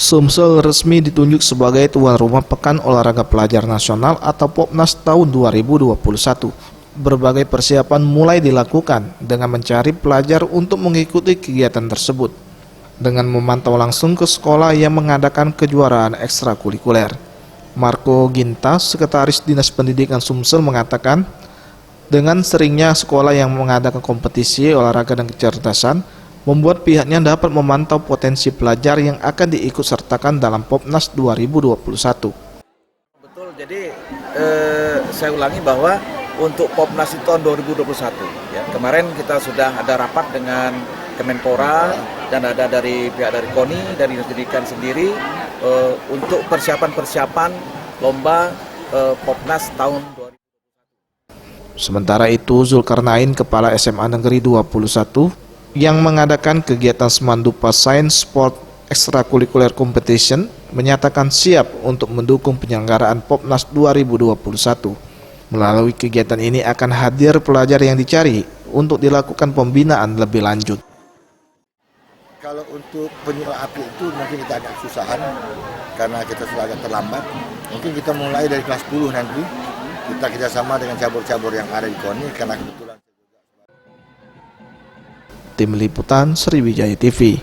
Sumsel resmi ditunjuk sebagai tuan rumah Pekan Olahraga Pelajar Nasional atau Popnas tahun 2021. Berbagai persiapan mulai dilakukan dengan mencari pelajar untuk mengikuti kegiatan tersebut, dengan memantau langsung ke sekolah yang mengadakan kejuaraan ekstrakurikuler. Marco Ginta, Sekretaris Dinas Pendidikan Sumsel, mengatakan, dengan seringnya sekolah yang mengadakan kompetisi olahraga dan kecerdasan, membuat pihaknya dapat memantau potensi pelajar yang akan diikut sertakan dalam Popnas 2021. Betul, jadi saya ulangi bahwa untuk Popnas tahun 2021, ya, kemarin kita sudah ada rapat dengan Kemenpora dan ada dari pihak dari KONI, dari Dinas Pendidikan sendiri untuk persiapan lomba Popnas tahun 2021. Sementara itu, Zulkarnain, Kepala SMA Negeri 21, yang mengadakan kegiatan Semandupa Science Sport Extracurricular Competition, menyatakan siap untuk mendukung penyelenggaraan Popnas 2021. Melalui kegiatan ini akan hadir pelajar yang dicari untuk dilakukan pembinaan lebih lanjut. Kalau untuk penyuh atlet itu mungkin kita agak kesusahan karena kita sudah agak terlambat. Mungkin kita mulai dari kelas 10 nanti. Kita kerjasama dengan cabur-cabur yang ada di KONI karena kebetulan. Tim Liputan Sriwijaya TV.